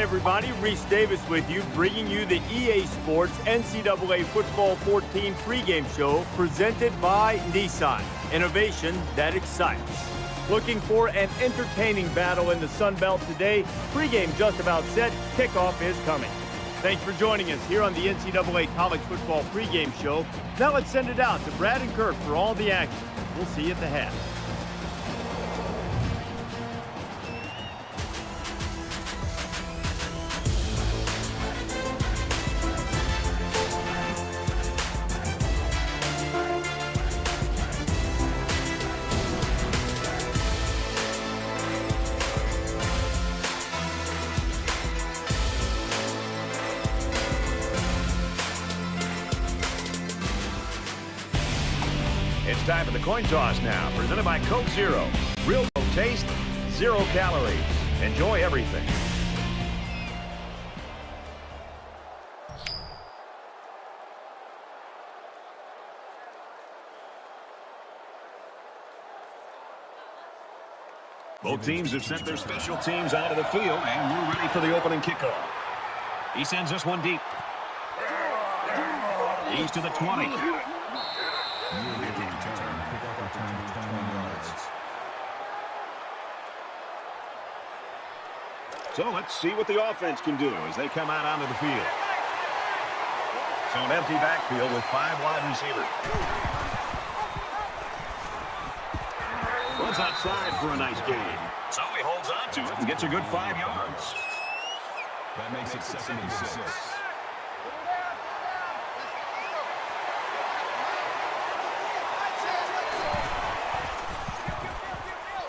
everybody. Reese Davis with you, bringing you the EA Sports NCAA Football 14 pregame show presented by Nissan. Innovation that excites. Looking for an entertaining battle in the Sun Belt today? Pregame just about set. Kickoff is coming. Thanks for joining us here on the NCAA College Football pregame show. Now let's send it out to Brad and Kurt for all the action. We'll see you at the half. It's time for the coin toss now, presented by Coke Zero. Real Coke taste, 0 calories. Enjoy everything. Both teams have sent their special teams out of the field, and we're ready for the opening kickoff. He sends this one deep. He's to the 20. So let's see what the offense can do as they come out onto the field. So an empty backfield with 5 wide receivers. Runs outside for a nice gain. So he holds on to it and gets a good 5 yards. That makes it 2nd and 6.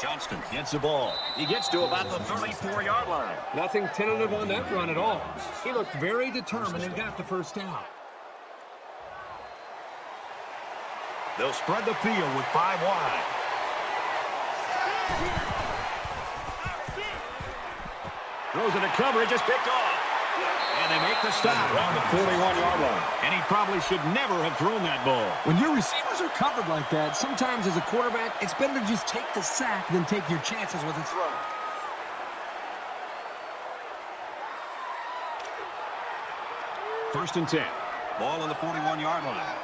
Johnston gets the ball. He gets to about the 34-yard line. Nothing tentative on that run at all. He looked very determined and got the first down. They'll spread the field with 5 wide. Throws into coverage, it's picked off. And they make the stop around the 41-yard line. And he probably should never have thrown that ball. When your receivers are covered like that, sometimes as a quarterback, it's better to just take the sack than take your chances with a throw. First and 10. Ball on the 41-yard line.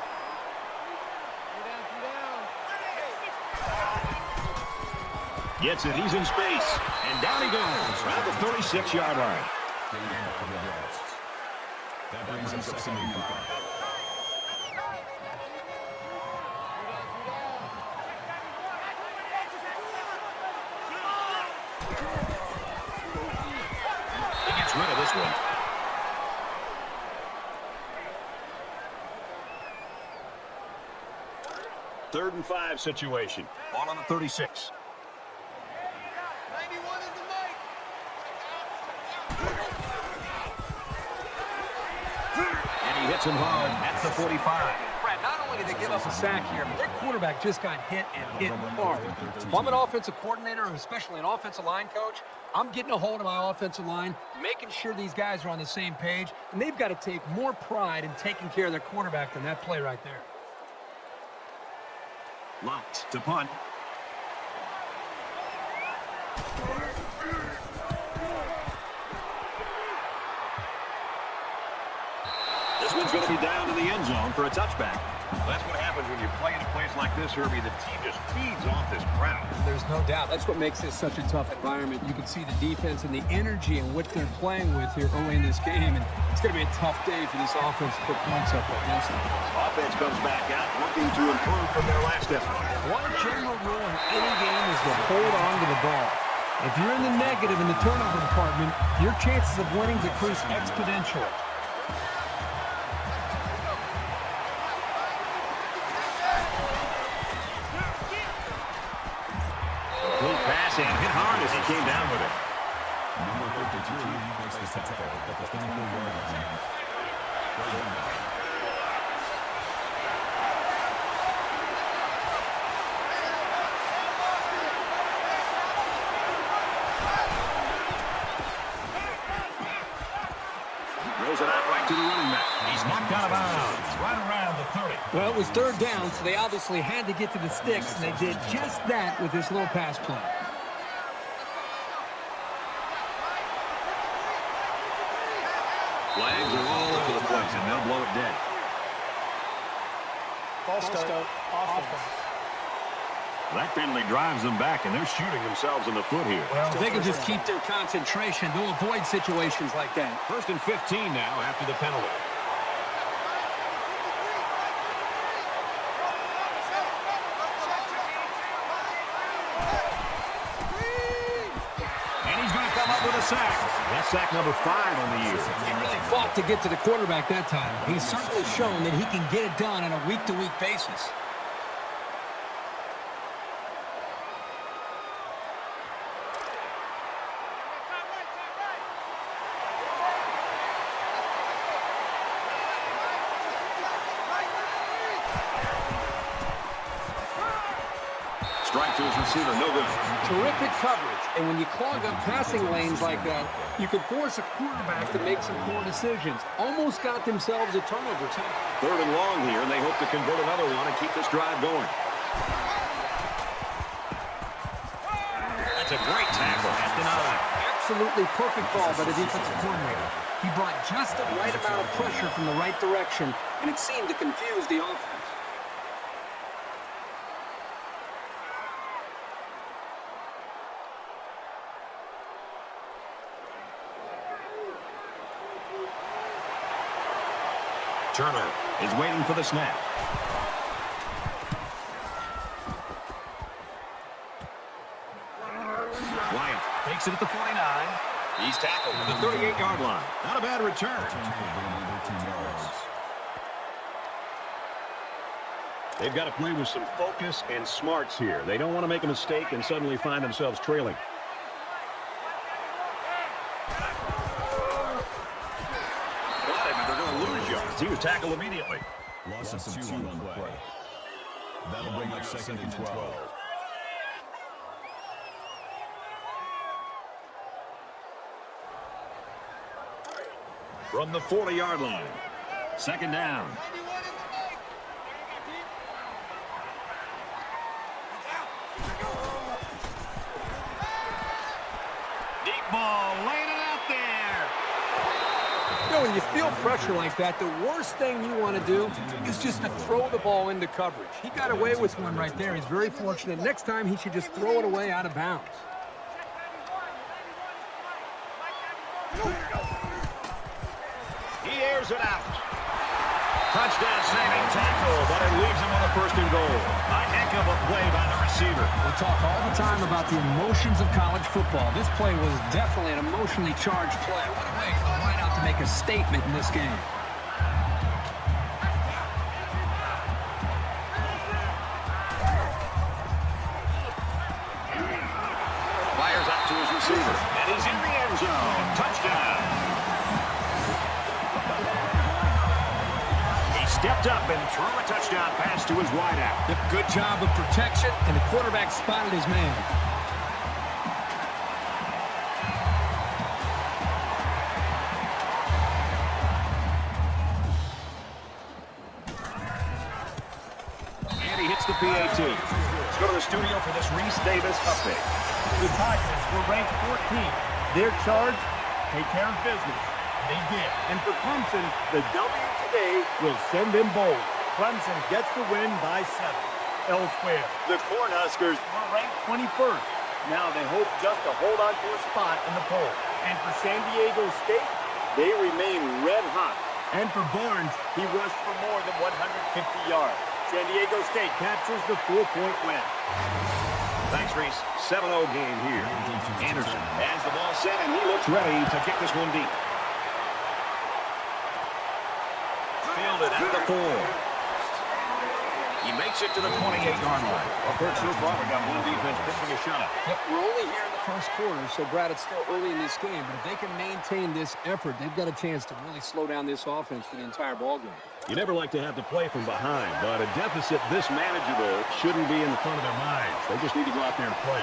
Gets it, he's in space. And down he goes around the 36-yard line. That brings him 2nd and 5. He gets rid of this one. Third and 5 situation. Ball on the 36. Hits him hard at the 45. Brad, not only did they give us a sack here, but their quarterback just got hit and hit hard. If I'm an offensive coordinator, and especially an offensive line coach, I'm getting a hold of my offensive line, making sure these guys are on the same page, and they've got to take more pride in taking care of their quarterback than that play right there. Locked to punt. This one's going to be down in the end zone for a touchback. That's what happens when you play in a place like this, Herbie. The team just feeds off this crowd. There's no doubt. That's what makes this such a tough environment. You can see the defense and the energy in which they're playing with here early in this game, and it's going to be a tough day for this offense to put points up against them. Offense comes back out looking to improve from their last effort. One general rule in any game is to hold on to the ball. If you're in the negative in the turnover department, your chances of winning decrease exponentially. And hit hard as he came down with it. Number 53 makes the tackle at the 24-yard line. Throws it out right to the running back. He's knocked out of bounds right around the 30. Well, it was third down, so they obviously had to get to the sticks, and they did just that with this little pass play. they'll blow it dead. False start. Offense. That penalty drives them back, and they're shooting themselves in the foot here. Well, if they can just keep their concentration, they'll avoid situations like that. 1st and 15 now after the penalty. And he's going to come up with a sack. That's sack number 5 on the year. He really fought to get to the quarterback that time. He's certainly shown that he can get it done on a week-to-week basis. Strike to his receiver, no good. Terrific coverage, and when you clog up passing lanes like that, you can force a quarterback to make some poor decisions. Almost got themselves a turnover, too. 3rd and long here, and they hope to convert another one and keep this drive going. That's a great tackle at the 9. Absolutely perfect ball by the defensive coordinator. He brought just the right amount of pressure from the right direction, and it seemed to confuse the offense. Turner is waiting for the snap. Wyatt takes it at the 49. He's tackled at the 38-yard line. Not a bad return. They've got to play with some focus and smarts here. They don't want to make a mistake and suddenly find themselves trailing. He was tackled immediately. Loss of 2 on the play. That'll bring up 2nd and 12. From the 40-yard line. 2nd down. Deep ball, laying it out there. You know, when you feel pressure like that, the worst thing you want to do is just to throw the ball into coverage. He got away with one right there. He's very fortunate. Next time, he should just throw it away out of bounds. He airs it out. Touchdown saving tackle, but it leaves him with a 1st and goal. A heck of a play by the receiver. We talk all the time about the emotions of college football. This play was definitely an emotionally charged play. What a way for the wideout to make a statement in this game. Fires out to his receiver, and he's in the end zone. Touchdown. He stepped up and threw a touchdown pass to his wideout. Good job of protection, and the quarterback spotted his man. And he hits the PAT. Let's go to the studio for this Reese Davis update. The Tigers were ranked 14th. Their charge, take care of business. They did. And for Clemson, the W today will send them bold. Clemson gets the win by 7. Elsewhere, the Cornhuskers were ranked 21st. Now they hope just to hold on to a spot in the poll. And for San Diego State, they remain red hot. And for Barnes, he rushed for more than 150 yards. San Diego State captures the 4-point win. Thanks, Reese. 7-0 game here. Anderson has the ball set, and he looks ready to kick this one deep. Fielded at the 4. He makes it to the 28-yard line. Well, Kurt, so far we got one defense pitching a shutout. Yep, we're only here in the first quarter, so, Brad, it's still early in this game. But if they can maintain this effort, they've got a chance to really slow down this offense for the entire ballgame. You never like to have to play from behind, but a deficit this manageable shouldn't be in the front of their minds. They just need to go out there and play.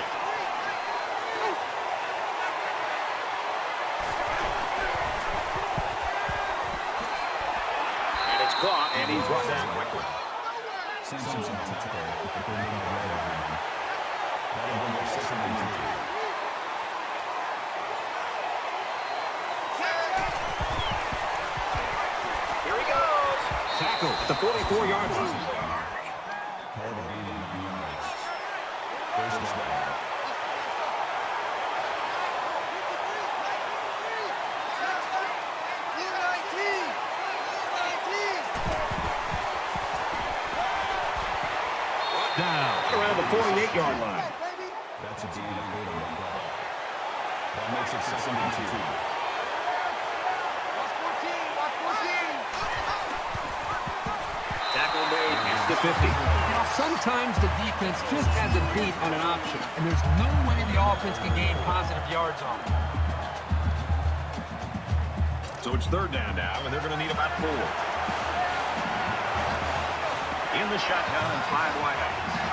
And it's caught, and he's brought down quickly. Here he goes. Tackle at the 44-yard line. Call the game on 9 yards. First down. Down around the 48-yard line. That's a gain of 8 on the play. That makes it 2nd and 2. Tackle made at the 50. Sometimes the defense just has a beat on an option, and there's no way the offense can gain positive yards on it. So it's 3rd down now, and they're going to need about 4. In the shotgun and 5 wideouts.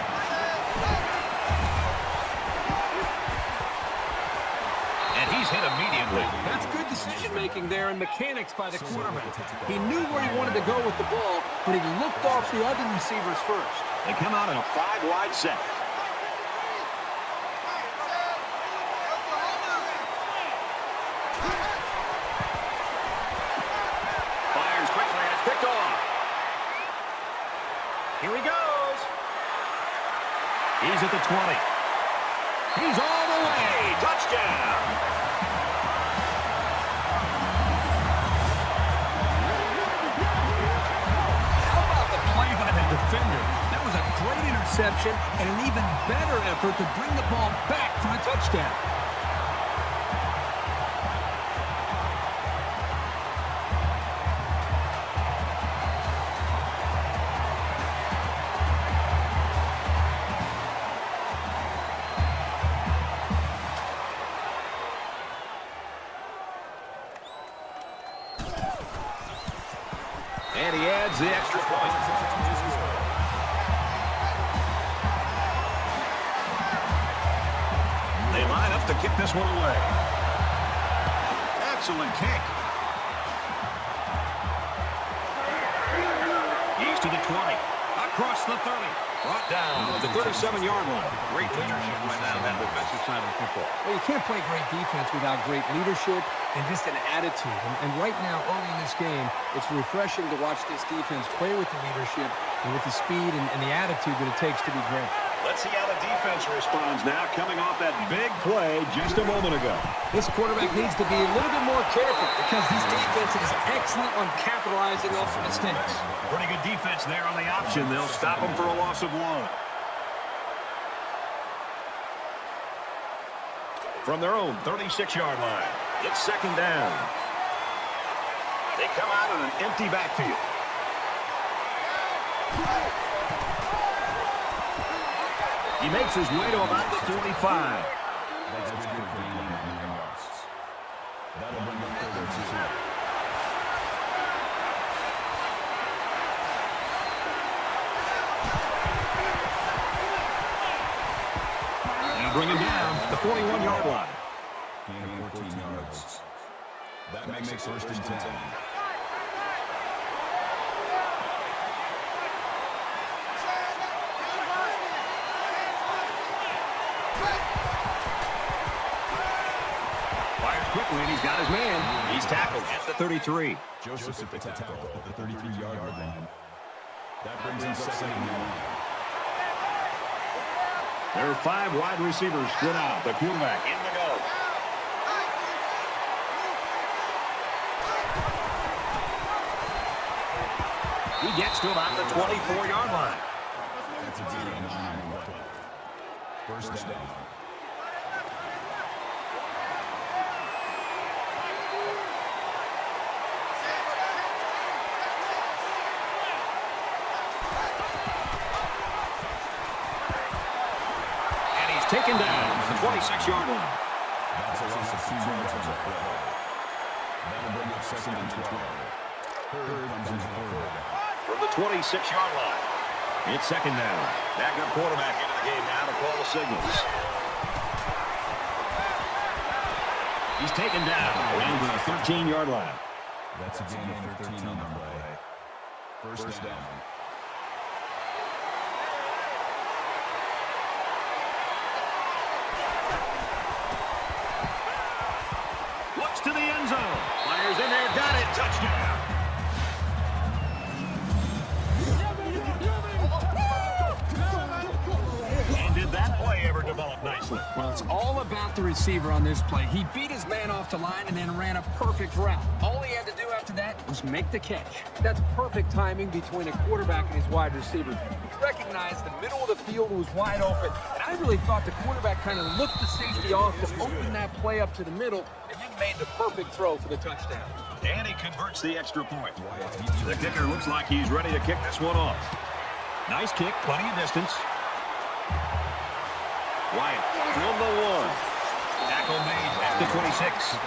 And he's hit immediately. That's good decision-making there and mechanics by the quarterback. He knew where he wanted to go with the ball, but he looked off the other receivers first. They come out in a 5-wide set. Fires quickly, and it's picked off. Here he goes. He's at the 20. He's all the way. Touchdown. How about the play by the defender? That was a great interception and an even better effort to bring the ball back for a touchdown. And he adds the extra point. They line up to kick this one away. Excellent kick. He's to the 20. Across the 30. Brought down at the 37-yard line. Great leadership right now on that defensive side of the football. Well, you can't play great defense without great leadership and just an attitude. And right now, early in this game, it's refreshing to watch this defense play with the leadership and with the speed and the attitude that it takes to be great. Let's see how the defense responds now, coming off that big play just a moment ago. This quarterback needs to be a little bit more careful because this defense is excellent on capitalizing off the mistakes. Pretty good defense there on the option. They'll stop them for a loss of 1. From their own 36-yard line, it's 2nd down. They come out in an empty backfield. He makes his way to about the 45. That's a good gain of 9 yards. That'll bring up 3rd and 2. And bring him down the 41-yard line. Gain of 14 yards. That makes it 1st and 10. Fires quickly, and he's got his man. He's tackled at the 33. Joseph at the tackle at the 33-yard line. That brings him 2nd and 1. There are 5 wide receivers split out. The quarterback in the go. He gets to about the 24-yard line. That's a gain of 9 on the play. 1st down. Taken down at the 26-yard line. That's a loss of 2 yards on the play. That'll bring up 2nd and 12. 3rd comes in 3rd. From the 26-yard line. It's 2nd down. Backup quarterback into the game now to call the signals. He's taken down around the 13-yard line. That's a gain of 13 on the play. 1st down. To the end zone. Fires in there. Got it. Touchdown. excellent. Well, it's all about the receiver on this play. He beat his man off the line and then ran a perfect route. All he had to do after that was make the catch. That's perfect timing between a quarterback and his wide receiver. He recognized the middle of the field was wide open, and I really thought the quarterback kind of looked the safety off to open that play up to the middle and then made the perfect throw for the touchdown. And he converts the extra point. The kicker looks like he's ready to kick this one off. Nice kick, plenty of distance. Wyatt from the 1. Tackle made at the 26.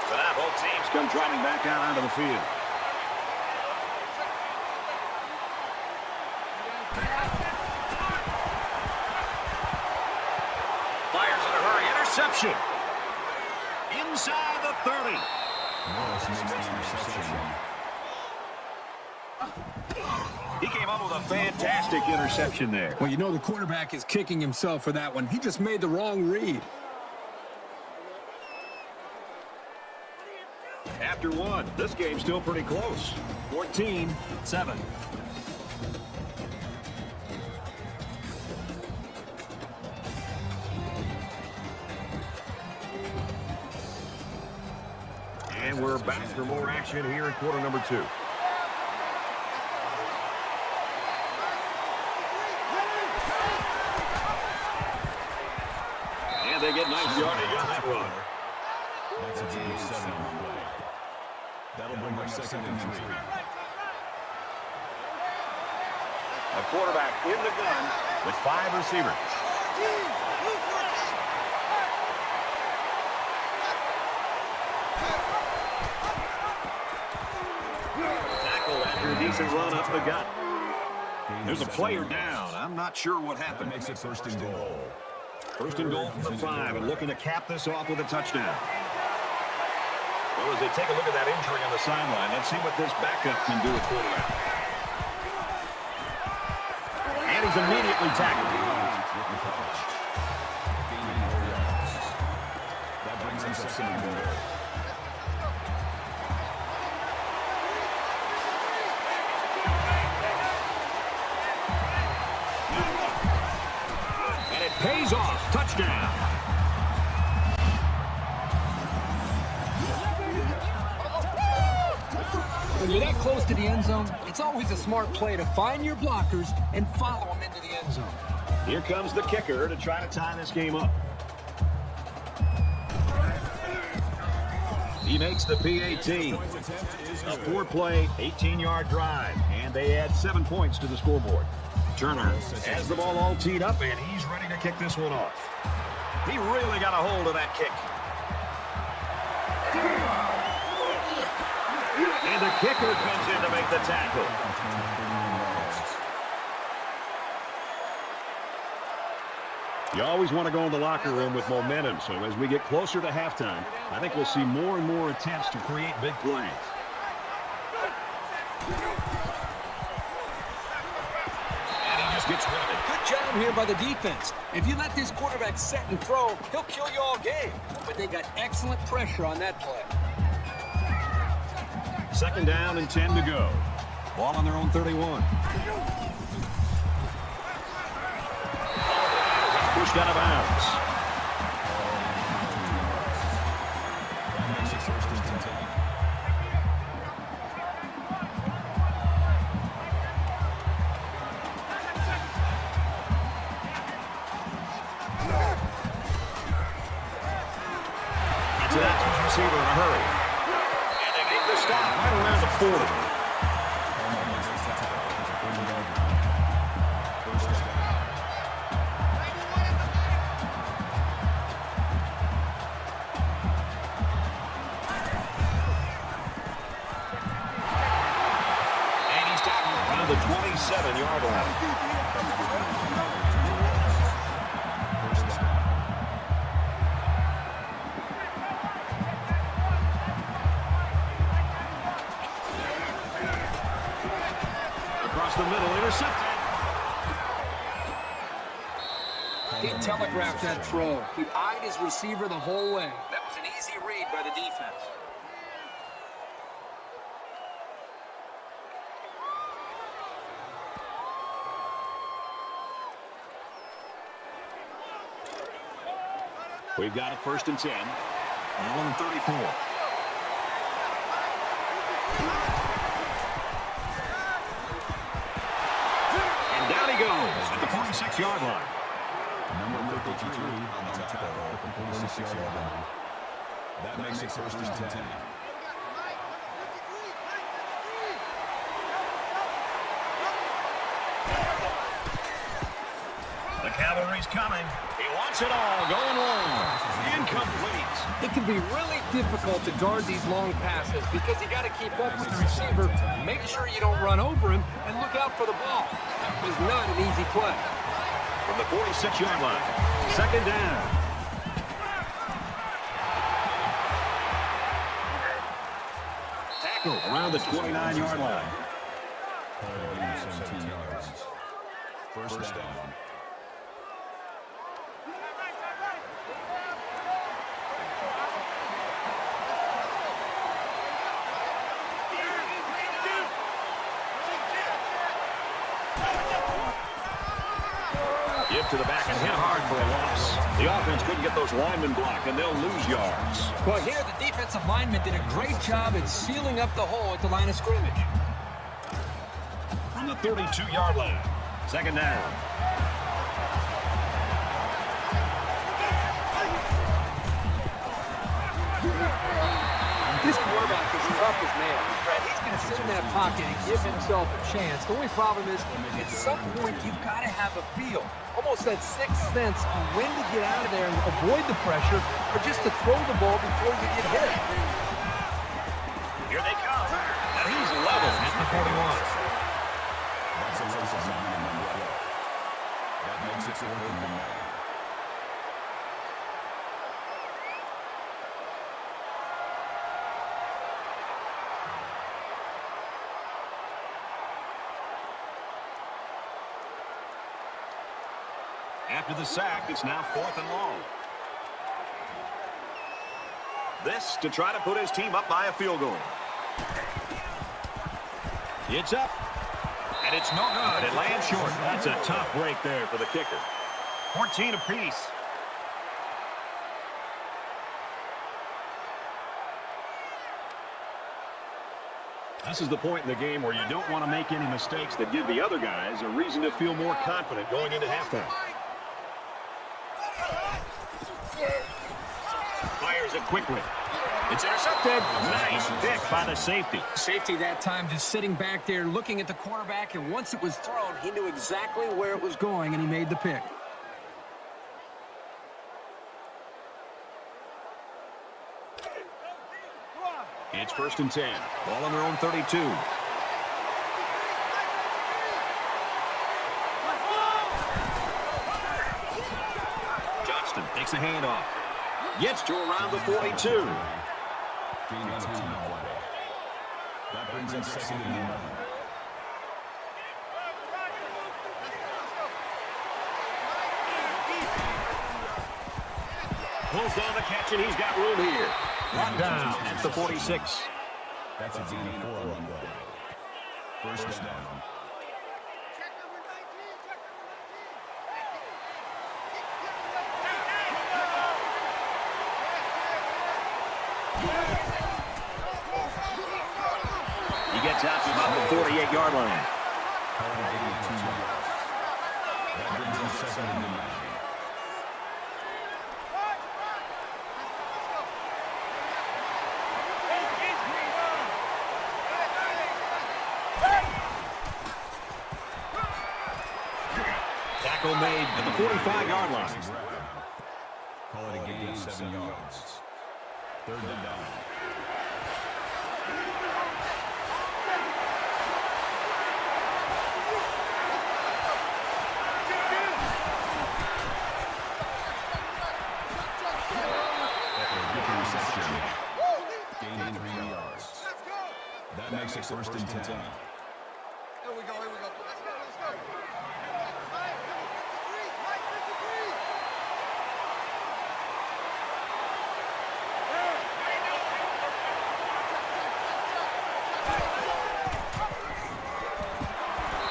So now both teams come trotting back out onto the field. Fires in a hurry. Interception. Inside the 30. He came up with a fantastic interception there. Well, you know the quarterback is kicking himself for that one. He just made the wrong read. After one, this game's still pretty close. 14-7. And we're back for more action here in quarter number 2. And they get nice yardage on that run. That's a 7 play. That'll bring up 2nd and 3. A quarterback in the gun with 5 receivers. Tackled after a decent run up the gut. There's a player down. I'm not sure what happened. That makes it 1st and goal. 1st and goal from the 5 and looking to cap this off with a touchdown. Well, as they take a look at that injury on the sideline, let's see what this backup can do at quarterback. And he's immediately tackled. That brings him 2nd and goal. And it pays off. Touchdown. When you're that close to the end zone, it's always a smart play to find your blockers and follow them into the end zone. Here comes the kicker to try to tie this game up. He makes the PAT. A 4-play, 18-yard drive, and they add 7 points to the scoreboard. Turner has the ball all teed up, and he's ready to kick this one off. He really got a hold of that kick. And the kicker comes in to make the tackle. You always want to go in the locker room with momentum, so as we get closer to halftime, I think we'll see more and more attempts to create big plays. And he just gets rid of it. Good job here by the defense. If you let this quarterback set and throw, he'll kill you all game. But they got excellent pressure on that play. 2nd down and 10 to go. Ball on their own 31. Pushed out of bounds. Gets it out to his receiver in a hurry. And they make the stop right around the 40. The 27-yard line. Across the middle, intercepted. He telegraphed that throw. He eyed his receiver the whole way. That was an easy read by the defense. We've got it 1st and 10. Ball on 34. And down he goes at the 46-yard line. Number 53 on the tackle at the 46-yard line. That makes it 1st and 10. The cavalry's coming. He wants it all. Going long. Incomplete. It can be really difficult to guard these long passes because you got to keep up with the receiver, make sure you don't run over him, and look out for the ball. That was not an easy play. From the 46-yard line. 2nd down. Tackle around the 29-yard line. 17 yards. First down. Give to the back and hit hard for a loss. The offense couldn't get those linemen blocked, and they'll lose yards. Well, here the defensive lineman did a great job at sealing up the hole at the line of scrimmage. From the 32-yard line. 2nd down. This quarterback is tough as nails. He's going to sit in that pocket and give himself a chance. The only problem is, at some point, you've got to have a feel, almost that sixth sense on when to get out of there and avoid the pressure, or just to throw the ball before you get hit. Here they come. And he's level at the 41. That's a loss of 9 on the play. That makes it 4th and 9. After the sack, it's now 4th and long. This to try to put his team up by a field goal. It's up. And it's no good. It lands short. That's a tough break there for the kicker. 14 apiece. This is the point in the game where you don't want to make any mistakes that give the other guys a reason to feel more confident going into halftime. Fires it quickly. It's intercepted. Nice pick by the safety. Safety that time just sitting back there looking at the quarterback, and once it was thrown, he knew exactly where it was going, and he made the pick. It's 1st and 10. Ball on their own 32. Johnston takes a handoff. Gets to around the 42. Gain of 10 on the play. That brings us 2nd and 9. Pulls down the catch, and he's got room here. One down at the 46. That's a gain of 4 on the play. First down. He gets out to about the 48-yard line. That brings us 2nd and 9. Tackle made at the 45-yard line. Call it a gain of 7 yards. 3rd and down. Gain 3 yards. That makes it 1st and 10. Here we go, here we go. Let's go, let's go.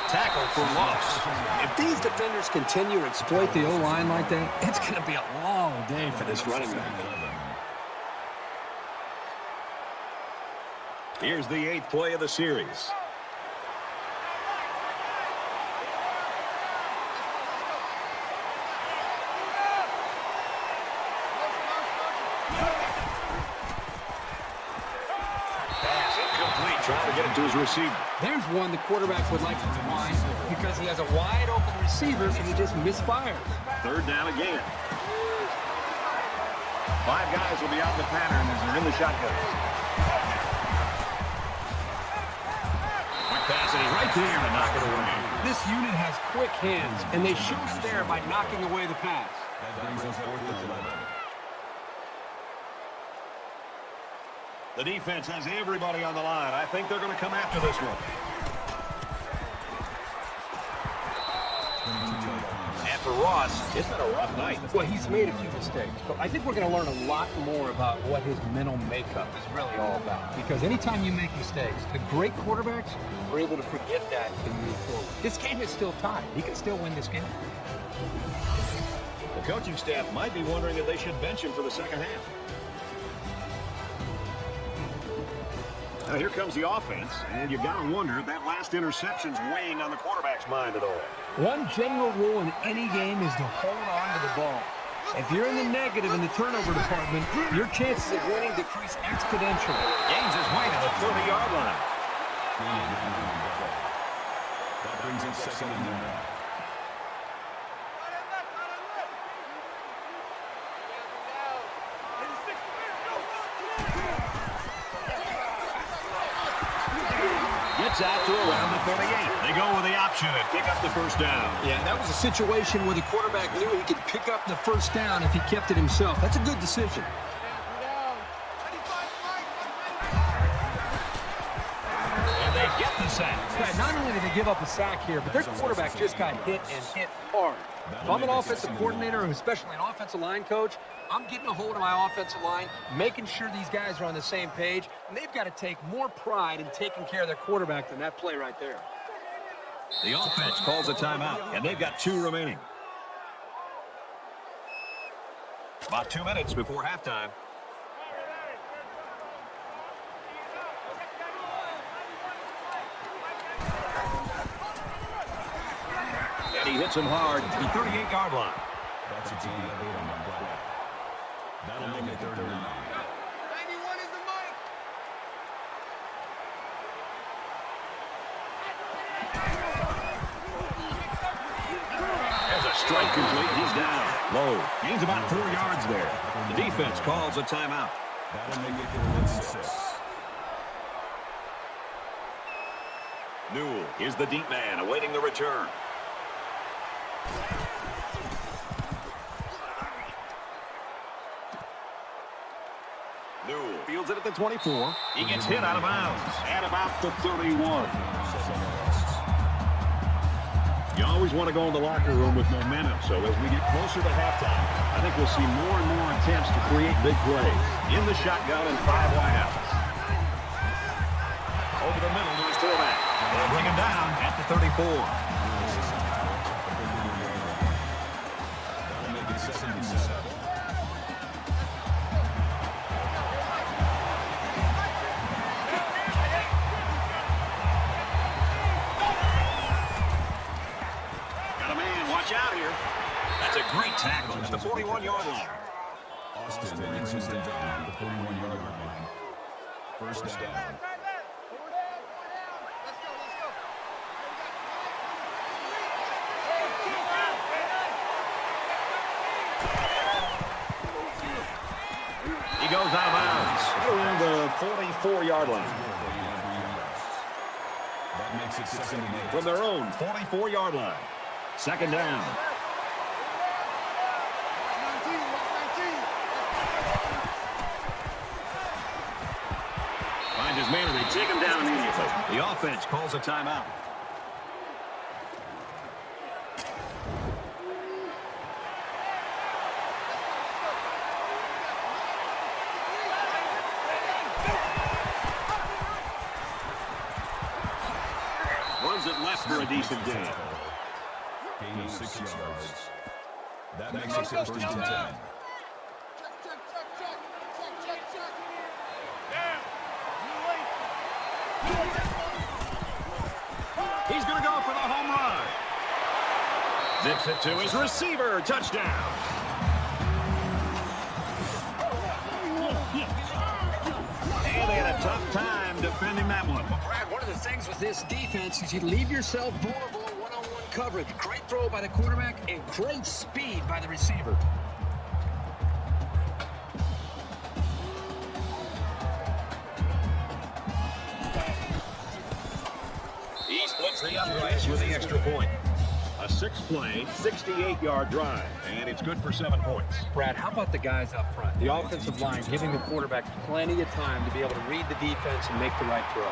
Tackle for loss. It these defenders continue to exploit the O-line like that, it's going to be a long day for this running back. Here's the 8th play of the series. Trying to get it to his receiver. There's one the quarterback would like to find because he has a wide open receiver and he just misfires. 3rd down again. 5 guys will be out in the pattern as they're in the shotgun. Quick pass, and he's right there to knock it away. This unit has quick hands, and they show us there by knocking away the pass. That brings us 4th and 11. The defense has everybody on the line. I think they're going to come after this one. And for Ross, it's been a rough night. Well, he's made a few mistakes, but I think we're going to learn a lot more about what his mental makeup is really all about. Because anytime you make mistakes, the great quarterbacks are able to forget that and move forward. This game is still tied. He can still win this game. The coaching staff might be wondering if they should bench him for the second half. Now here comes the offense, and you've got to wonder if that last interception's weighing on the quarterback's mind at all. One general rule in any game is to hold on to the ball. If you're in the negative in the turnover department, your chances of winning decrease exponentially. Gains his way to the 30-yard line. That brings us 2nd and 9. Gets out to around the 38. They go with the option and pick up the 1st down. Yeah, that was a situation where the quarterback knew he could pick up the 1st down if he kept it himself. That's a good decision. And they get the sack. Yeah, not only did they give up a sack here, but their quarterback just got hit and hit hard. If I'm an offensive coordinator, and especially an offensive line coach, I'm getting a hold of my offensive line, making sure these guys are on the same page, and they've got to take more pride in taking care of their quarterback than that play right there. The offense calls a timeout, and they've got 2 remaining. About 2 minutes before halftime. And he hits him hard to the 38-yard line. That's a gain of 8 on the play. That'll make it 3rd and 9. 91 is the mic. There's a strike complete. He's down. Low. Gains about 4 yards there. The defense calls a timeout. That'll make it 4th and 6. Newell is the deep man awaiting the return. Newell fields it at the 24. He gets hit out of bounds at about the 31. You always want to go in the locker room with momentum, so as we get closer to halftime, I think we'll see more and more attempts to create big plays. In the shotgun and 5 wideouts. Over the middle to his fullback. They'll bring him down at the 34. That'll make it 2nd and 7. Out here. That's a great tackle at the 41-yard line. Austin brings him down at the 41-yard line. 1st down. He goes out of bounds around the 44-yard line. That makes it 2nd and 8. From their own 44-yard line. 2nd down. Finds his man and they take him down immediately. The offense calls a timeout. Runs it left for a decent gain. Gain of 6 yards. That makes it first and 10. Check, check, check, check. Check, check, check. He's going to go for the home run. Zips it to his receiver. Touchdown. And they had a tough time defending that one. Brad, one of the things with this defense is you leave yourself vulnerable in one-on-one coverage. Great throw by the quarterback and great speed by the receiver. He splits the uprights with the extra point. A 6-play, 68-yard drive, and it's good for 7 points. Brad, how about the guys up front? The offensive line giving the quarterback plenty of time to be able to read the defense and make the right throw.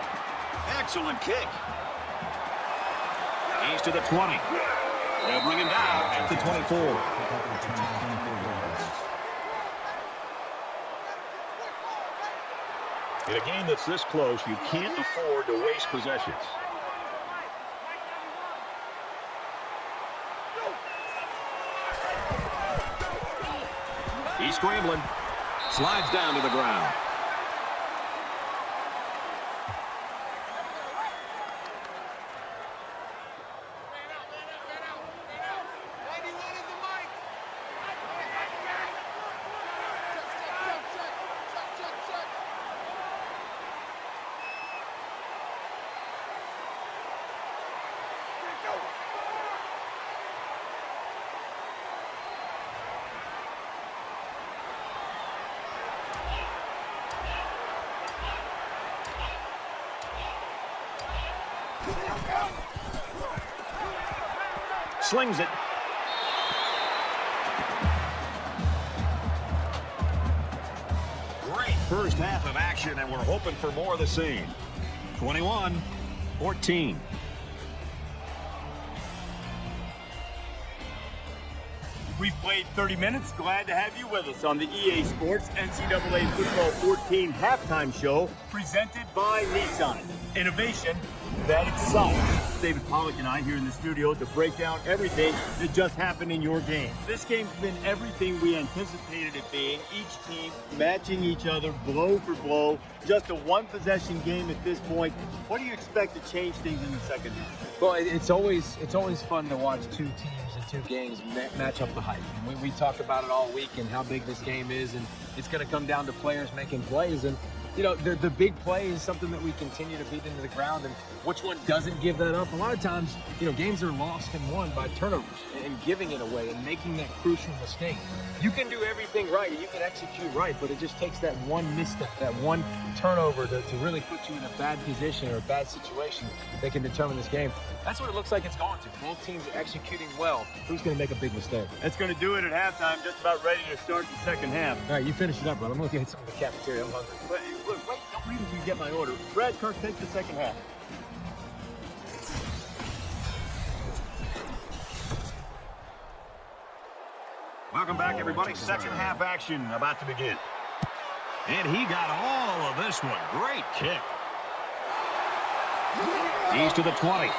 Excellent kick. He's to the 20. They'll bring him down at the 24. In a game that's this close, you can't afford to waste possessions. He's scrambling. Slides down to the ground. Slings it. Great first half of action, and we're hoping for more of the same. 21-14. We've played 30 minutes. Glad to have you with us on the EA Sports NCAA Football 14 halftime show presented by Nissan. Innovation that excites. David Pollock and I here in the studio to break down everything that just happened in your game. This game's been everything we anticipated it being. Each team matching each other blow for blow. Just a one-possession game at this point. What do you expect to change things in the second half? Well, it's always fun to watch two teams and two games match up the hype. And we talk about it all week and how big this game is, and it's going to come down to players making plays. And you know, the big play is something that we continue to beat into the ground, and which one doesn't give that up? A lot of times, you know, games are lost and won by turnovers and giving it away and making that crucial mistake. You can do everything right, you can execute right, but it just takes that one misstep, that one turnover to really put you in a bad position or a bad situation that can determine this game. That's what it looks like it's going to. Both teams are executing well. Who's going to make a big mistake? That's going to do it at halftime. Just about ready to start the second half. All right, you finish it up, bro. I'm going to get something in the cafeteria. I'm hungry. But look, wait, don't leave until you get my order. Brad Kirk takes the second half. Welcome back, everybody. Second half action about to begin. And he got all of this one. Great kick. He's to the 20.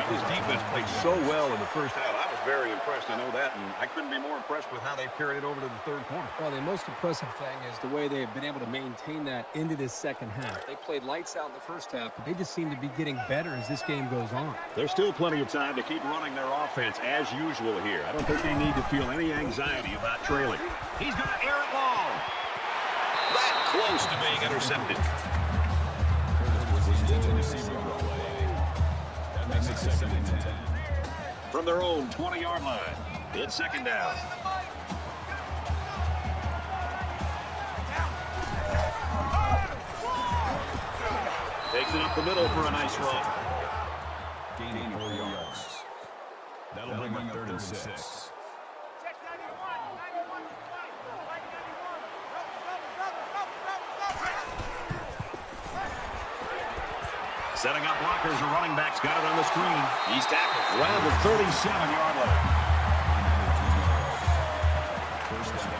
His defense played so well in the first half. I was very impressed, I know that, and I couldn't be more impressed with how they carried it over to the third quarter. Well, the most impressive thing is the way they have been able to maintain that into this second half. They played lights out in the first half, but they just seem to be getting better as this game goes on. There's still plenty of time to keep running their offense as usual here. I don't think they need to feel any anxiety about trailing. He's going to air it long. That close to being intercepted. That makes it second and 10. From their own 20-yard line, it's second down. Takes it up the middle for a nice run. Gaining 4 yards. That'll bring up third and 6. Setting up blockers, the running back's got it on the screen. He's tackled around the 37-yard line. First down.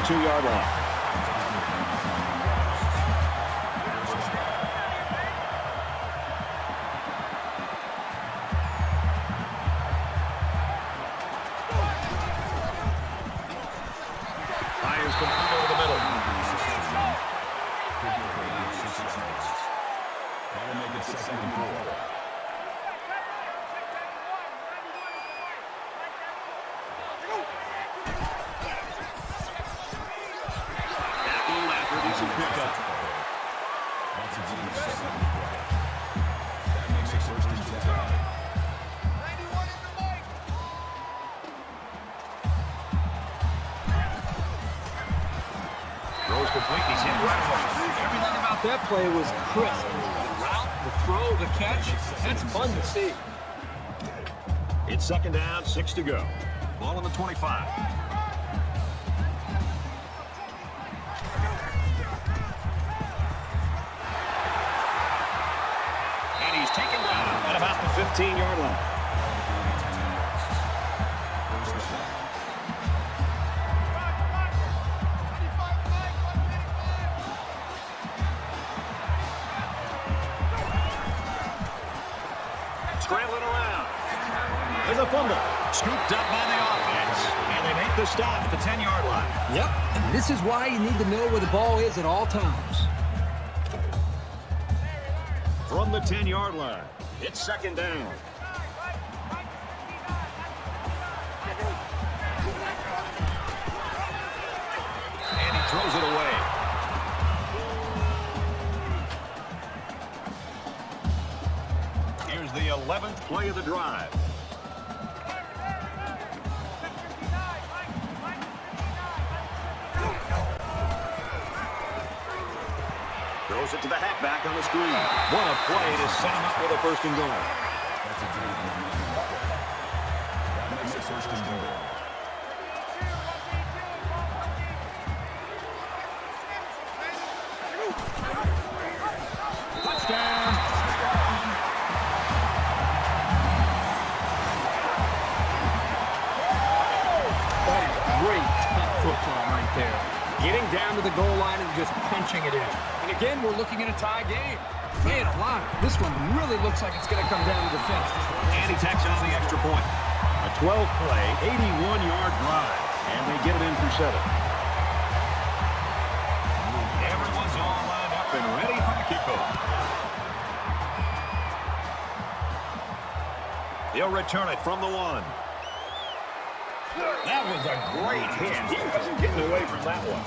32-yard line. Fires complete over the middle. That'll make it 2nd and 4. Pickup. That's a deep 7. That makes it 1st and 10. 91 in the mic. Throws complete. He's hit right off. Everything about that play was crisp. The route, the throw, the catch, that's fun to see. It's 2nd down, 6 to go. Ball on the 25. Taken down at about the 15-yard line. Scrambling around. There's a fumble. Scooped up by the offense. And they make the stop at the 10-yard line. Yep, and this is why you need to know where the ball is at all times. From the 10-yard line, it's 2nd down. And he throws it away. Here's the 11th play of the drive. Throws it to the halfback on the screen. What a play to set him up with a 1st and goal. That's a deep. That makes it 1st and goal. Touchdown. That is great tough football right there. Getting down to the goal line and just punching it in. And again, we're looking at a tie game. Man alive, this one really looks like it's going to come down to the finish. And he tacks on the extra point. A 12-play, 81-yard drive. And they get it in for 7. Everyone's all lined up and ready for the kickoff. He'll return it from the 1. That was a great hit. He wasn't getting away from that one.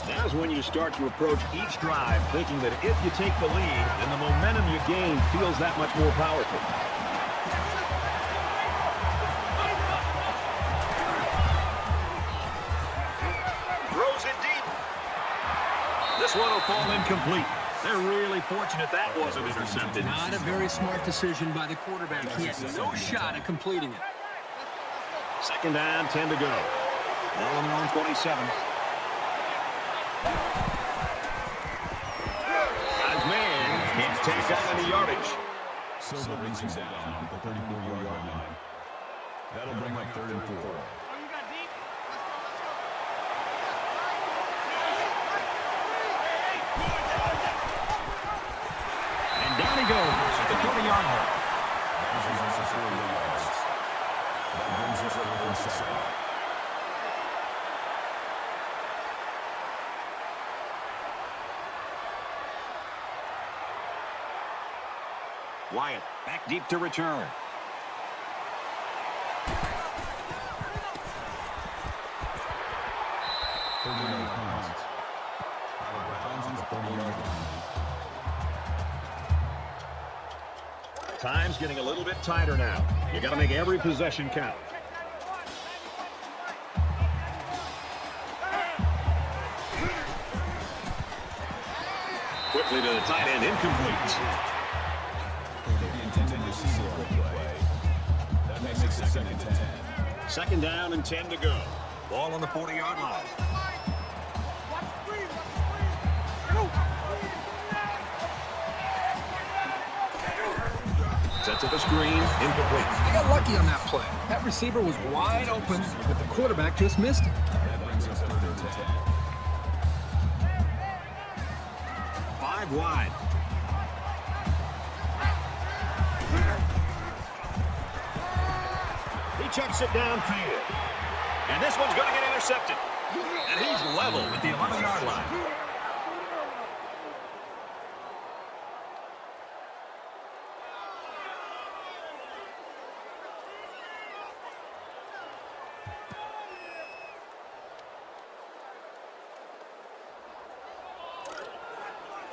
Now's when you start to approach each drive thinking that if you take the lead, then the momentum you gain feels that much more powerful. Throws it deep. This one will fall incomplete. They're really fortunate that wasn't intercepted. Not a very smart decision by the quarterback. He had no shot at completing it. 2nd down, 10 to go. Ball on their own 27. Guy's man can't take out any yardage. Silver brings him down at the 34-yard line. That'll bring up 3rd and 4. And down he goes at the 30-yard line. That brings us 4 yards. That brings us 4th and 7. Wyatt back deep to return. Time's getting a little bit tighter now. You got to make every possession count. Quickly to the tight end, incomplete. That makes it 2nd and 10. 2nd down and 10 to go. Ball on the 40-yard line. Sets up a screen, incomplete. They got lucky on that play. That receiver was wide open, but the quarterback just missed it. That brings us 3rd and 10. 5 wide. He chucks it downfield. And this one's going to get intercepted. And he's level with the 11-yard line.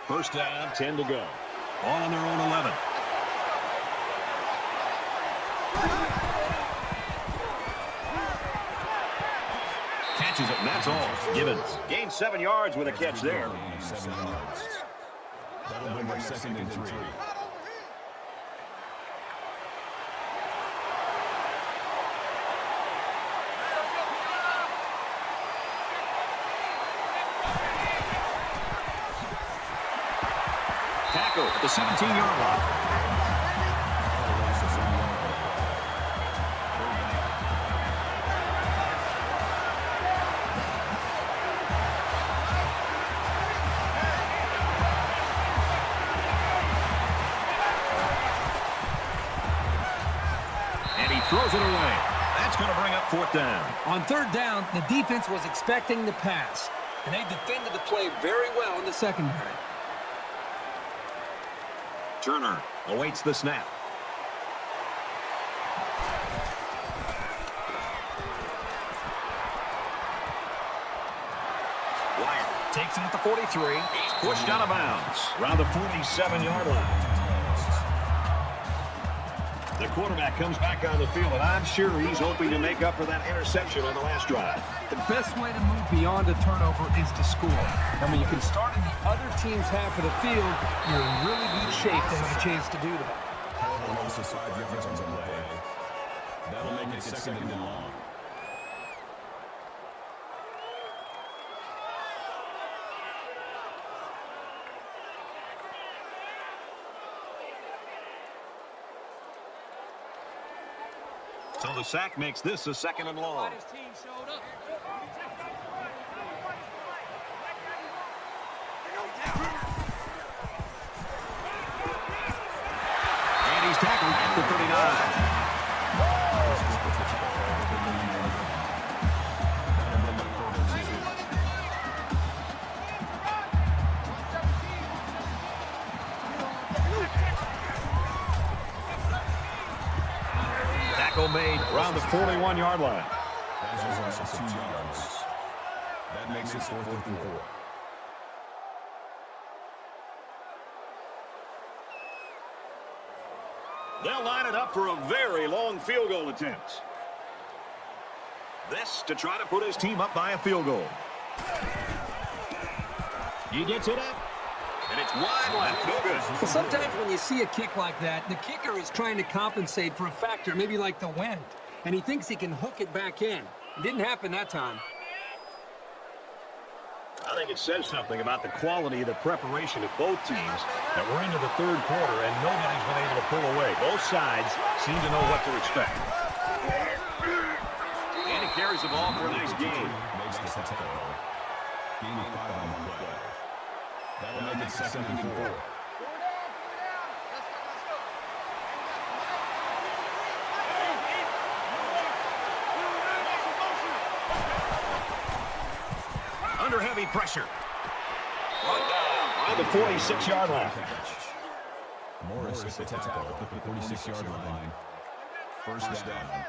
First down, 10 to go. All on their own 11. Catches it, and that's all. Gibbons gained 7 yards with a catch there. 7 yards. That'll bring up 2nd and 3. Tackle at the 17-yard line. And he throws it away. That's going to bring up 4th down. On 3rd down, the defense was expecting the pass, and they defended the play very well in the secondary. Turner awaits the snap. Wyatt takes it at the 43. He's pushed out of bounds around the 47-yard line. The quarterback comes back on the field, and I'm sure he's hoping to make up for that interception on the last drive. The best way to move beyond a turnover is to score. And when you can start in the other team's half of the field, you're in really good shape to have a chance to do that. Loss of 5 yards on the play. That'll make it 2nd and long. So the sack makes this a 2nd and long. And he's tackled at the 39. Tackle made around the 41-yard line. That's a loss of 2 yards. That makes it 4th and 4. They'll line it up for a very long field goal attempt. This to try to put his team up by a field goal. He gets it up, and it's wide left. No good. Well, sometimes when you see a kick like that, the kicker is trying to compensate for a factor, maybe like the wind, and he thinks he can hook it back in. It didn't happen that time. I think it says something about the quality of the preparation of both teams that we're into the 3rd quarter and nobody's been able to pull away. Both sides seem to know what to expect. And he carries the ball for a nice game. Makes the tackle. Gaining 5 on the play. That'll make it 2nd and 4. Under heavy pressure. Run down around the 46-yard line. Morris at the tackle at the 46-yard line. First down.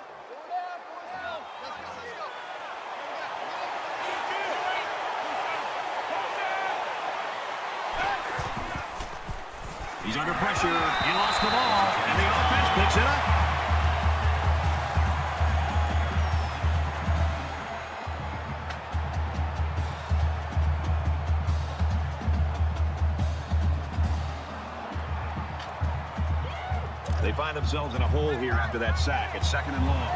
He's under pressure. He lost the ball, and the offense picks it up. They find themselves in a hole here after that sack. It's 2nd and long.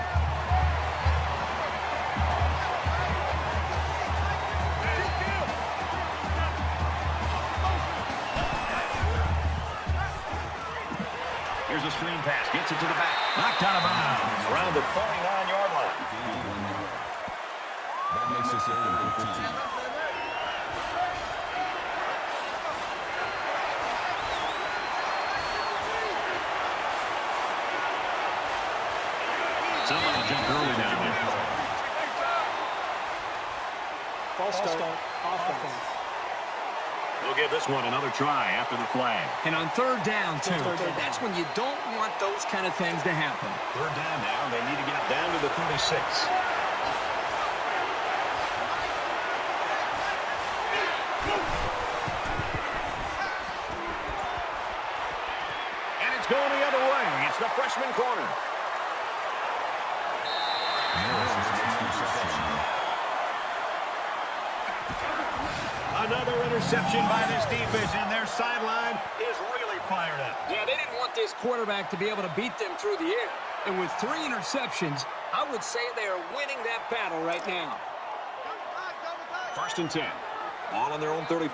Here's a screen pass. Gets it to the back. Knocked out of bounds. Around the 49-yard line. That makes it 3rd and 15. Somebody jumped early down there. False start. Offense. We'll give this one another try after the flag. And on 3rd down, too. That's when you don't want those kind of things to happen. 3rd down now. They need to get it down to the 36. And it's going the other way. It's the freshman corner. Another interception by this defense, and their sideline is really fired up. Yeah, they didn't want this quarterback to be able to beat them through the air. And with 3 interceptions, I would say they are winning that battle right now. 1st and 10. Ball on their own 34.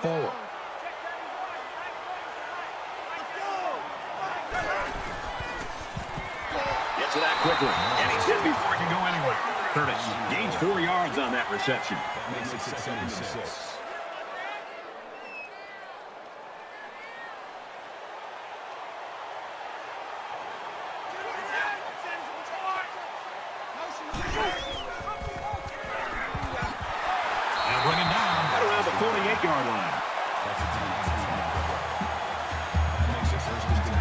Gets it out quickly, and he's hit before he can go anywhere. Curtis gains 4 yards on that reception. That makes it 2nd and 6. And bring him down right around the 48-yard line. That's a 10. That makes it 1st and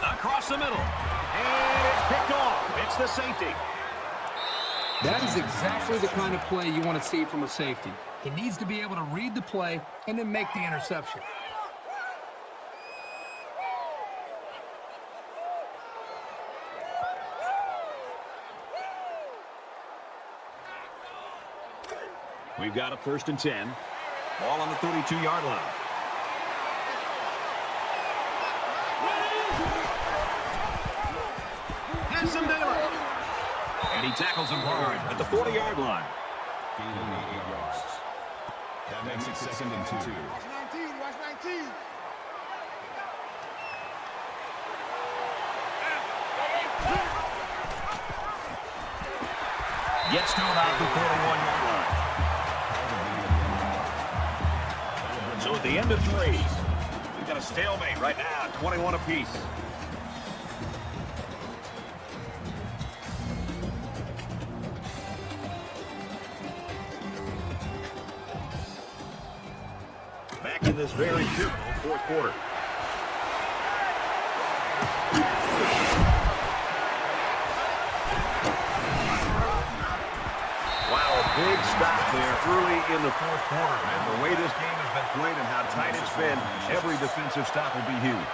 10. Across the middle. And it's picked off. It's the safety. That is exactly the kind of play you want to see from a safety. He needs to be able to read the play and then make the interception. We've got a 1st and 10. Ball on the 32-yard line. And some daylight. And he tackles him hard at the 40-yard line. Gain only 8 yards. That makes it 2nd and 2. Watch 19. Gets to about the 41-yard line. So at the end of 3, we've got a stalemate right now, 21 apiece. Back in this very pivotal 4th quarter. Wow, a big stop there early in the 4th quarter. And the way this game has been played and how tight it's been, every defensive stop will be huge.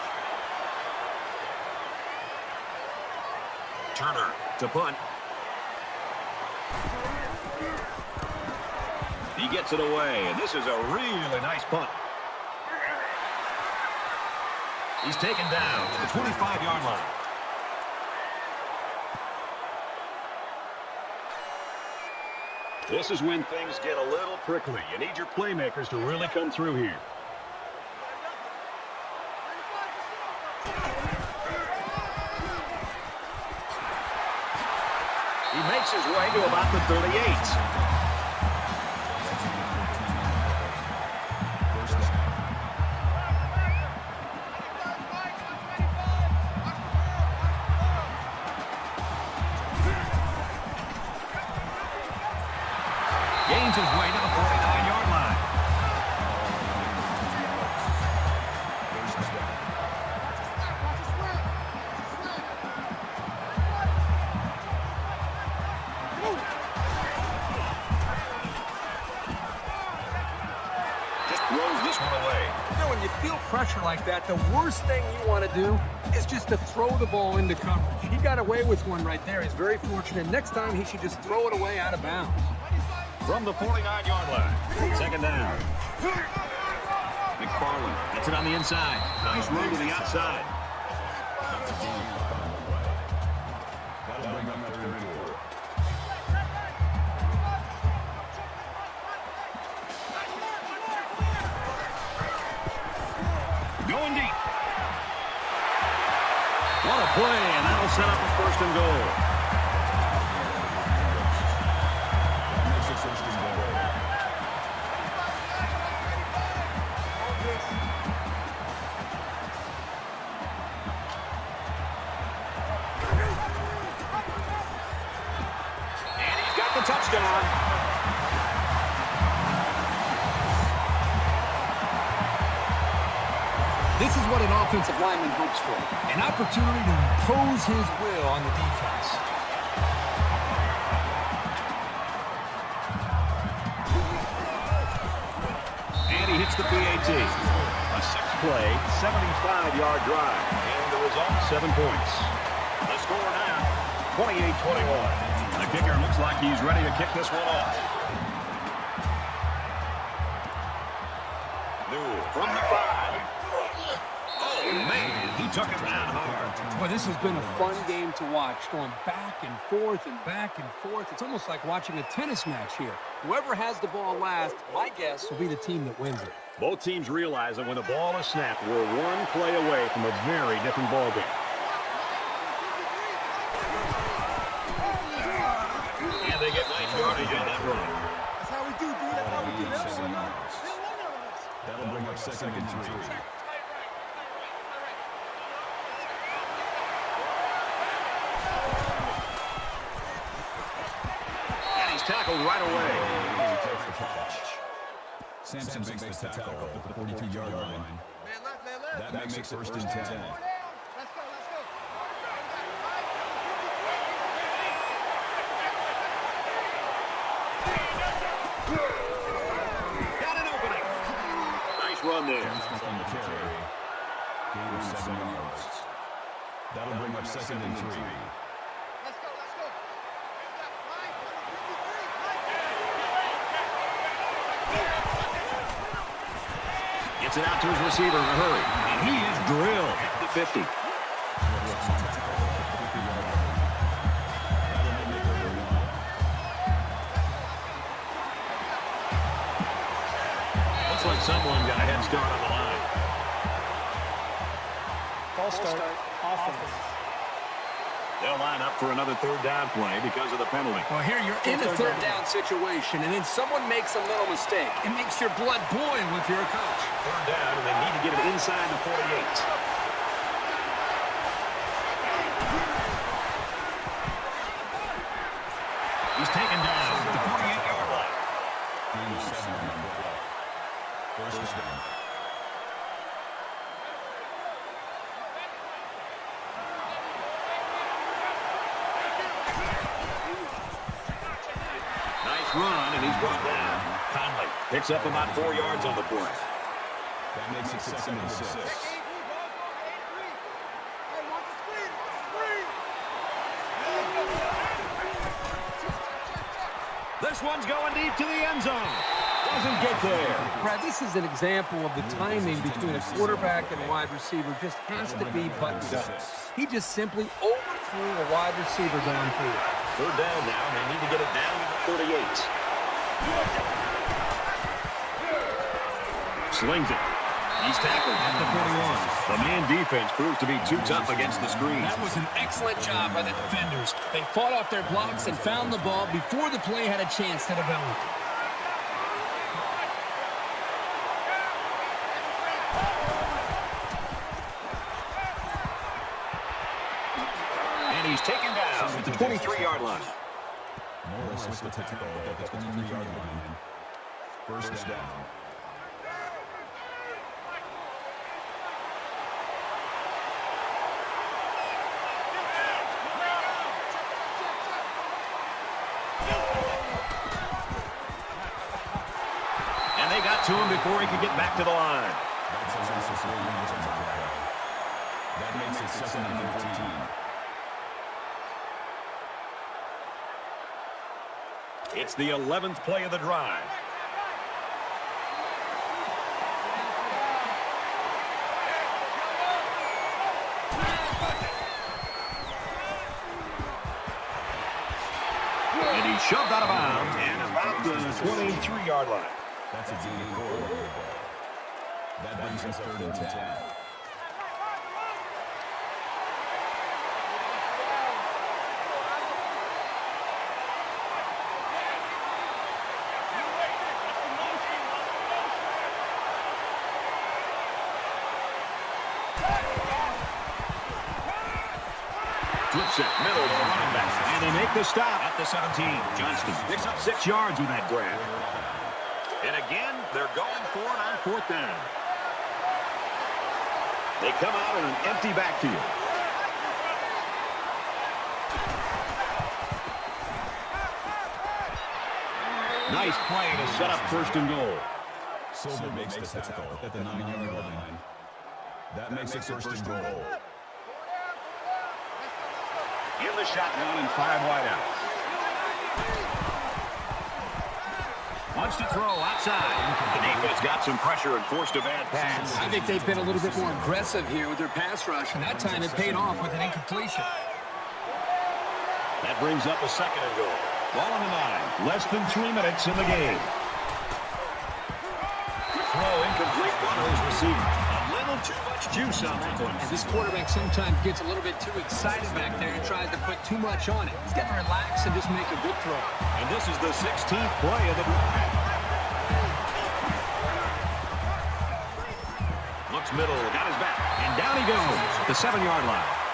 Turner to punt. He gets it away, and this is a really nice punt. He's taken down to the 25-yard line. This is when things get a little prickly. You need your playmakers to really come through here. He makes his way to about the 38. Gains his way to the 49-yard line. Just throws this one away. You know, when you feel pressure like that, the worst thing you want to do is just to throw the ball into coverage. He got away with one right there. He's very fortunate. Next time, he should just throw it away out of bounds. From the 49-yard line. 2nd down. McFarland gets it on the inside. Nice run to the outside. That'll bring up 3rd and 4. going deep. What a play, and that'll set up a first and goal. That makes it first and goal. And he's got the touchdown. This is what an offensive lineman hopes for, an opportunity to impose his will on the defense. And he hits the PAT. A six-play, 75-yard drive. And the result, 7 points. The score now, 28-21. The kicker looks like he's ready to kick this one off. Newell from the 5. Oh, man, he took it down hard. Boy, this has been a fun game to watch, going back and forth and back and forth. It's almost like watching a tennis match here. Whoever has the ball last, my guess, will be the team that wins it. Both teams realize that when the ball is snapped, we're one play away from a very different ball game. And they get nice yardage on that run. That's how we do, dude. That's how we do. That'll bring up second and 3. And he's tackled right away. Sampson makes the tackle at the 42-yard line. Man left. That makes it first and 10. Let's go. Got an opening. Nice run there. On the carry. Gain of 7 yards. That'll bring up second and 3. Let's go. Gets it out to his receiver in a hurry. And he is drilled at the 50. Looks like someone got a head start on the line. False start. Offense. They'll line up for another third down play because of the penalty. Well, here you're in a third down situation, and then someone makes a little mistake. It makes your blood boil if you're a coach. Third down, and they need to get it inside the 48. He's taken down at the 48-yard line. Gain of 7 on the play. First down. Nice run, and he's brought down. Conley picks up about 4 yards on the play. That makes it second and 6. This one's going deep to the end zone. Doesn't get there. Brad, this is an example of the timing between a quarterback and a wide receiver just has to be buttoned up. He just simply overthrew a wide receiver downfield. Third down now, and they need to get it down to the 38. Slings it. He's tackled at the 41. The man defense proves to be too tough against the screen. That was an excellent job by the defenders. They fought off their blocks and found the ball before the play had a chance to develop. And he's taken down at the 23-yard line. Morris with the tackle at the 23-yard line. First down. And they got to him before he could get back to the line. That makes it second and 13. It's the 11th play of the drive. And he shoved out of bounds and about the 23-yard line. That's a gain of 4. That brings us third and 10. Flips it, middle to the running back. And they make the stop at the 17. Johnston picks up 6 yards with that grab. And again, they're going for it on 4th down. They come out in an empty backfield. Nice play to set up 1st and goal. Silver makes the tackle at the 9-yard line. That makes it 1st and goal. In the shotgun and 5 wideouts. Wants to throw outside. The defense got some pressure and forced a bad pass. I think they've been a little bit more aggressive here with their pass rush, and that time it paid off with an incompletion. That brings up a 2nd and goal. Ball on the 9. Less than 3 minutes in the game. Throw incomplete. One of those receivers. A little too much juice on that one. And this quarterback sometimes gets a little bit too excited back there and tries to put too much on it. He's got to relax and just make a good throw. And this is the 16th play of the drive. Looks middle, got his back, and down he goes. The 7-yard line.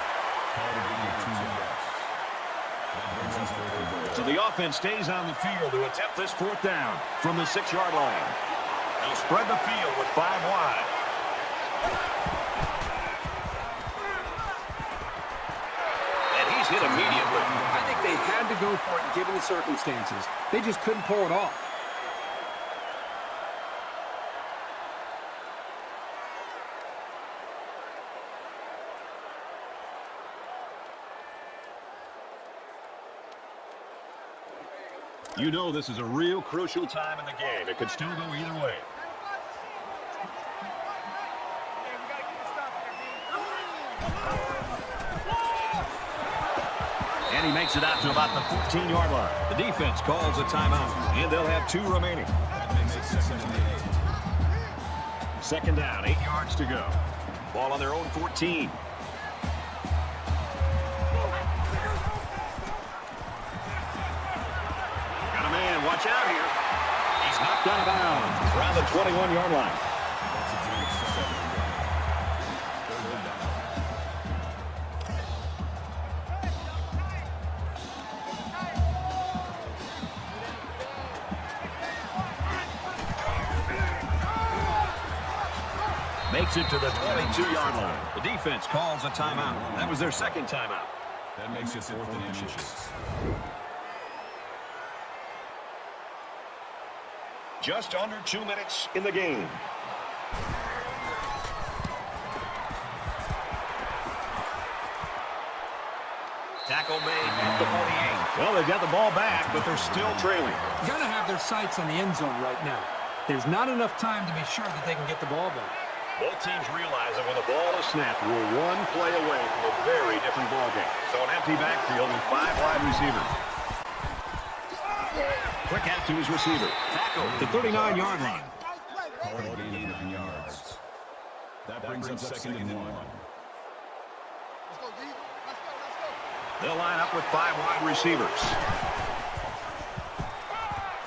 So the offense stays on the field to attempt this 4th down from the 6-yard line. They'll spread the field with 5 wide. And he's hit immediately. I think they had to go for it given the circumstances. They just couldn't pull it off. You know this is a real crucial time in the game. It could still go either way. And he makes it out to about the 14-yard line. The defense calls a timeout, and they'll have 2 remaining. 2nd down, 8 yards to go. Ball on their own 14. Watch out here. He's knocked out of bounds around the 21-yard line. Makes it to the 22-yard line. The defense calls a timeout. That was their 2nd timeout. That makes it 4th and inches. Just under 2 minutes in the game. Tackle made at the 48. Well, they've got the ball back, but they're still trailing. You got to have their sights on the end zone right now. There's not enough time to be sure that they can get the ball back. Both teams realize that when the ball is snapped, we're 1 play away from a very different ball game. So an empty backfield with 5 wide receivers. Quick out to his receiver. Tackle the 39-yard line. Call it a gain of 9 yards. That brings up 2nd and 1. Let's go, D. Let's go. They'll line up with 5 wide receivers.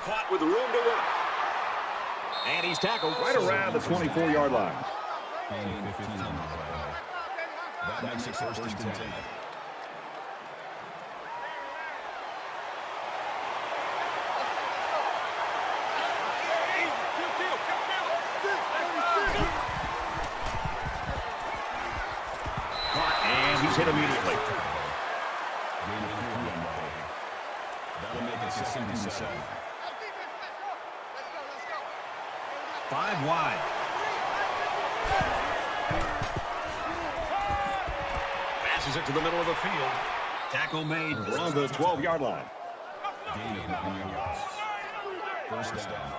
Caught with room to work. And he's tackled right around the 24-yard line. Gain 15 on the play. That makes it 1st and 10. Hit immediately. That'll make it 2nd and 7. 5 wide. Passes it to the middle of the field. Tackle made on the 12-yard line. Gain of 9 yards. 1st down.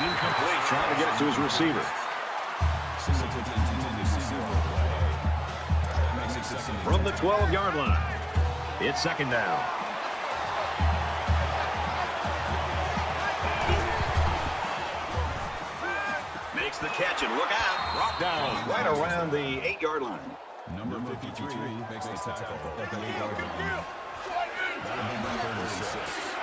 Incomplete, trying to get it to his receiver. From the 12-yard line, it's 2nd down. Makes the catch and look out. Brought down right around the 8-yard line. Number 53 makes the tackle at the 8-yard line. That'll be number 36.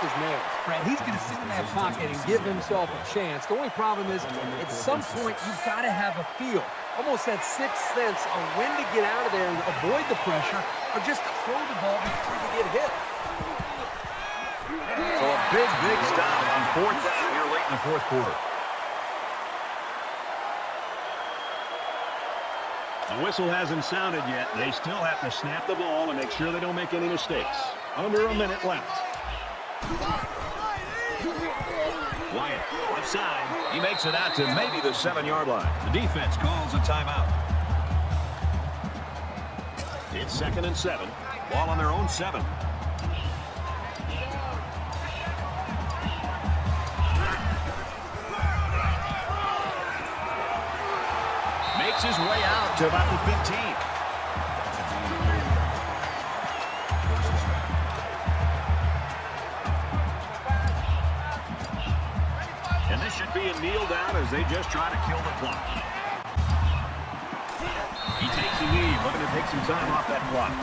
his nails. Brad, he's going to sit in that pocket and give himself a chance. The only problem is, at some point, you've got to have a feel, almost that sixth sense on when to get out of there and avoid the pressure, or just to throw the ball before you get hit. So a big stop on 4th down here late in the 4th quarter. The whistle hasn't sounded yet. They still have to snap the ball and make sure they don't make any mistakes. Under a minute left. Wyatt, left side. He makes it out to maybe the 7-yard line. The defense calls a timeout. It's 2nd and 7. Ball on their own 7. Makes his way out to about the 15. And this should be a kneel down as they just try to kill the clock. He takes a knee, looking to take some time off that clock.